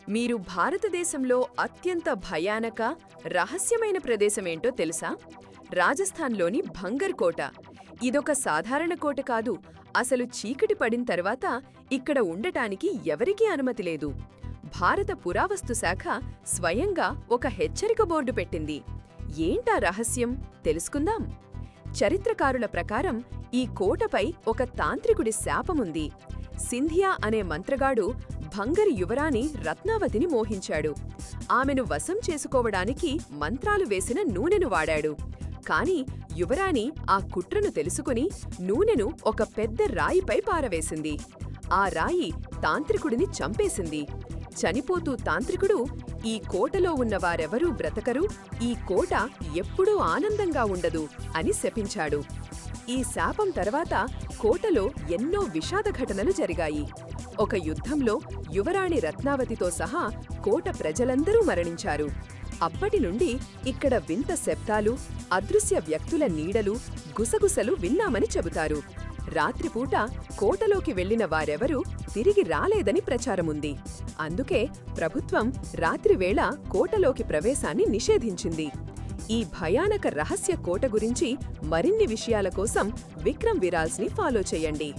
మీరు భారతదేశంలో అత్యంత భయానక, రహస్యమైన ప్రదేశమేంటో తెలుసా? రాజస్థాన్లోని భంగర్ కోట. ఇదొక సాధారణ కోట కాదు. అసలు చీకటి పడిన తర్వాత ఇక్కడ ఉండటానికి ఎవరికీ అనుమతి లేదు. భారత పురావస్తు శాఖ స్వయంగా ఒక హెచ్చరిక బోర్డు పెట్టింది. ఏంటా రహస్యం తెలుసుకుందాం. చరిత్రకారుల ప్రకారం ఈ కోటపై ఒక తాంత్రికుడి శాపముంది. సింధియా అనే మంత్రగాడు భంగరి యువరాణి రత్నావతిని మోహించాడు. ఆమెను వశం చేసుకోవడానికి మంత్రాలు వేసిన నూనెను వాడాడు. కాని యువరాణి ఆ కుట్రను తెలుసుకుని నూనెను ఒక పెద్ద రాయిపై పారవేసింది. ఆ రాయి తాంత్రికుడిని చంపేసింది. చనిపోతూ తాంత్రికుడు, ఈ కోటలో ఉన్నవారెవరూ బ్రతకరు, ఈ కోట ఎప్పుడూ ఆనందంగా ఉండదు అని శపించాడు. ఈ శాపం తర్వాత కోటలో ఎన్నో విషాద ఘటనలు జరిగాయి. ఒక యుద్ధంలో యువరాణి రత్నావతితో సహా కోట ప్రజలందరూ మరణించారు. అప్పటి నుండి ఇక్కడ వింత శబ్దాలు, అదృశ్య వ్యక్తుల నీడలు, గుసగుసలు విన్నామని చెబుతారు. రాత్రిపూట కోటలోకి వెళ్లిన వారెవరూ తిరిగి రాలేదని ప్రచారముంది. అందుకే ప్రభుత్వం రాత్రివేళ కోటలోకి ప్రవేశాన్ని నిషేధించింది. ఈ భయానక రహస్య కోట గురించి మరిన్ని విషయాల కోసం విక్రమ్ విరాల్స్ని ఫాలో చేయండి.